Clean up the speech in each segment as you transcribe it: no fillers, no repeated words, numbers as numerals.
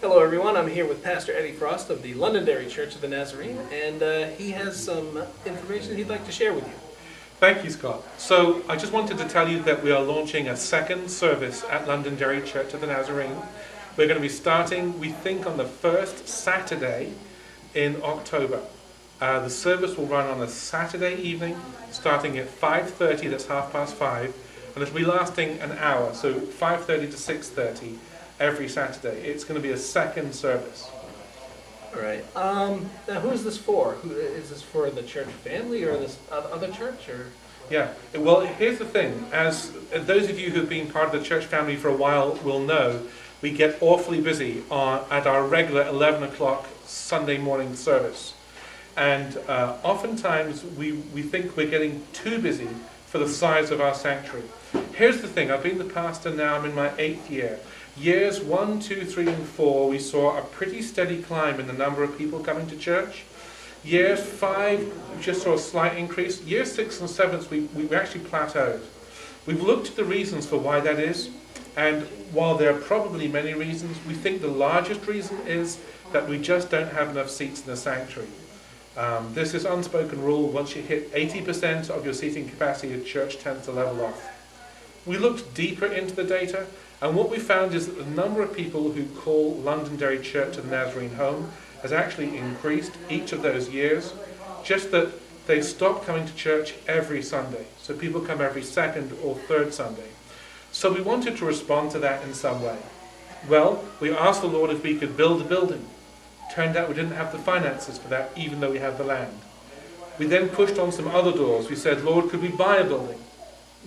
Hello everyone, I'm here with Pastor Eddy Frost of the Londonderry Church of the Nazarene, and he has some information he'd like to share with you. Thank you, Scott. So I just wanted to tell you that we are launching a second service at Londonderry Church of the Nazarene. We're going to be starting, we think, on the first Saturday in October. The service will run on a Saturday evening, starting at 5:30, that's 5:30, and it'll be lasting an hour, so 5:30 to 6:30 every Saturday. It's going to be a second service. All right. Now, who is this for? Is this for the church family or this other church? Or? Yeah. Well, here's the thing. As those of you who've been part of the church family for a while will know, we get awfully busy at our regular 11 o'clock Sunday morning service. And oftentimes we think we're getting too busy for the size of our sanctuary. Here's the thing. I've been the pastor now. I'm in my 8th year. Years 1, 2, 3, and 4, we saw a pretty steady climb in the number of people coming to church. Years 5, we just saw a slight increase. Years 6 and 7, we actually plateaued. We've looked at the reasons for why that is, and while there are probably many reasons, we think the largest reason is that we just don't have enough seats in the sanctuary. There's this unspoken rule: once you hit 80% of your seating capacity, a church tends to level off. We looked deeper into the data, and what we found is that the number of people who call Londonderry Church of the Nazarene home has actually increased each of those years, just that they stopped coming to church every Sunday. So people come every second or third Sunday. So we wanted to respond to that in some way. Well, we asked the Lord if we could build a building. Turned out we didn't have the finances for that, even though we had the land. We then pushed on some other doors. We said, Lord, could we buy a building?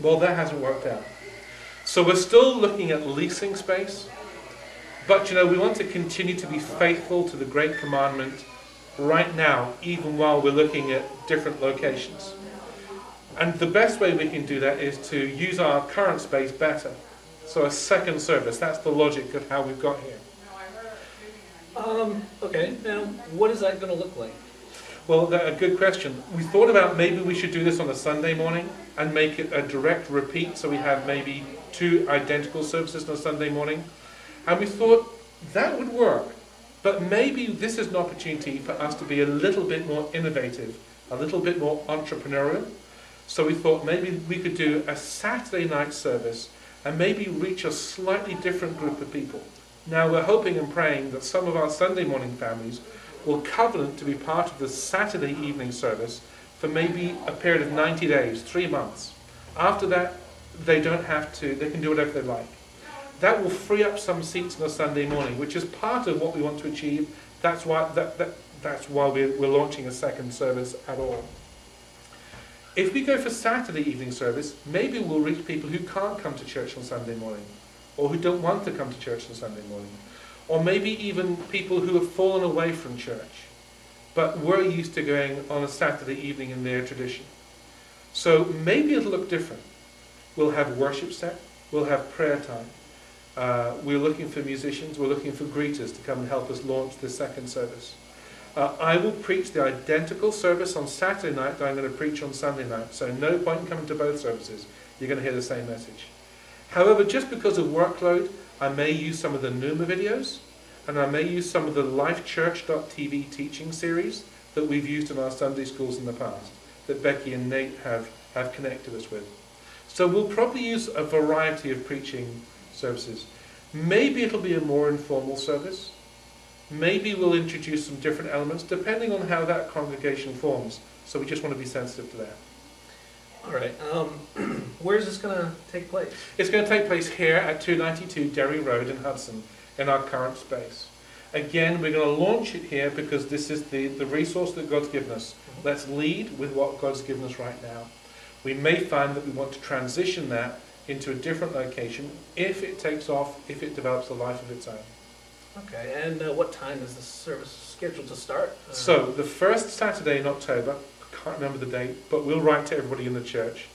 Well, that hasn't worked out. So we're still looking at leasing space, but we want to continue to be faithful to the Great Commandment right now, even while we're looking at different locations. And the best way we can do that is to use our current space better. So a second service, that's the logic of how we've got here. Okay, now what is that going to look like? Well, a good question. We thought about maybe we should do this on a Sunday morning and make it a direct repeat, so we have maybe 2 identical services on a Sunday morning. And we thought that would work, but maybe this is an opportunity for us to be a little bit more innovative, a little bit more entrepreneurial. So we thought maybe we could do a Saturday night service and maybe reach a slightly different group of people. Now we're hoping and praying that some of our Sunday morning families will covenant to be part of the Saturday evening service for maybe a period of 90 days, 3 months. After that, they don't have to, they can do whatever they like. That will free up some seats on a Sunday morning, which is part of what we want to achieve. That's why we're launching a second service at all. If we go for Saturday evening service, maybe we'll reach people who can't come to church on Sunday morning, or who don't want to come to church on Sunday morning, or maybe even people who have fallen away from church, but were used to going on a Saturday evening in their tradition. So maybe it'll look different. We'll have worship set, we'll have prayer time. We're looking for musicians, we're looking for greeters to come and help us launch the second service. I will preach the identical service on Saturday night that I'm going to preach on Sunday night, so no point in coming to both services. You're going to hear the same message. However, just because of workload, I may use some of the Numa videos, and I may use some of the lifechurch.tv teaching series that we've used in our Sunday schools in the past, that Becky and Nate have connected us with. So we'll probably use a variety of preaching services. Maybe it'll be a more informal service. Maybe we'll introduce some different elements, depending on how that congregation forms. So we just want to be sensitive to that. All right. Where is this going to take place? It's going to take place here at 292 Derry Road in Hudson, in our current space. Again, we're going to launch it here because this is the resource that God's given us. Let's lead with what God's given us right now. We may find that we want to transition that into a different location if it takes off, if it develops a life of its own. Okay, and what time is this service scheduled to start? So, the first Saturday in October, I can't remember the date, but we'll write to everybody in the church,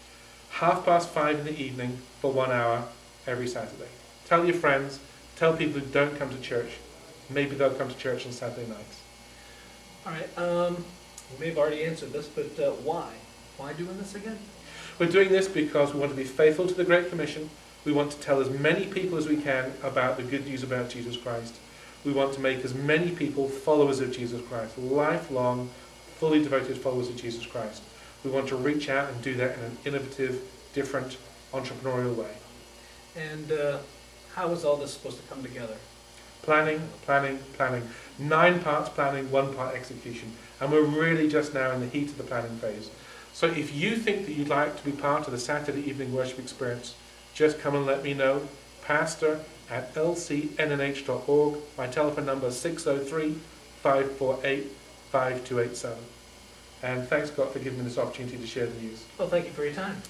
5:30 in the evening for 1 hour every Saturday. Tell your friends, tell people who don't come to church, maybe they'll come to church on Saturday nights. All right, you may have already answered this, but why? Why doing this again? We're doing this because we want to be faithful to the Great Commission. We want to tell as many people as we can about the good news about Jesus Christ. We want to make as many people followers of Jesus Christ, lifelong, fully devoted followers of Jesus Christ. We want to reach out and do that in an innovative, different, entrepreneurial way. And how is all this supposed to come together? Planning, planning, planning. 9 parts planning, 1 part execution. And we're really just now in the heat of the planning phase. So if you think that you'd like to be part of the Saturday evening worship experience, just come and let me know. pastor@lcnnh.org. My telephone number is 603-548-5287. And thanks, Scott, for giving me this opportunity to share the news. Well, thank you for your time.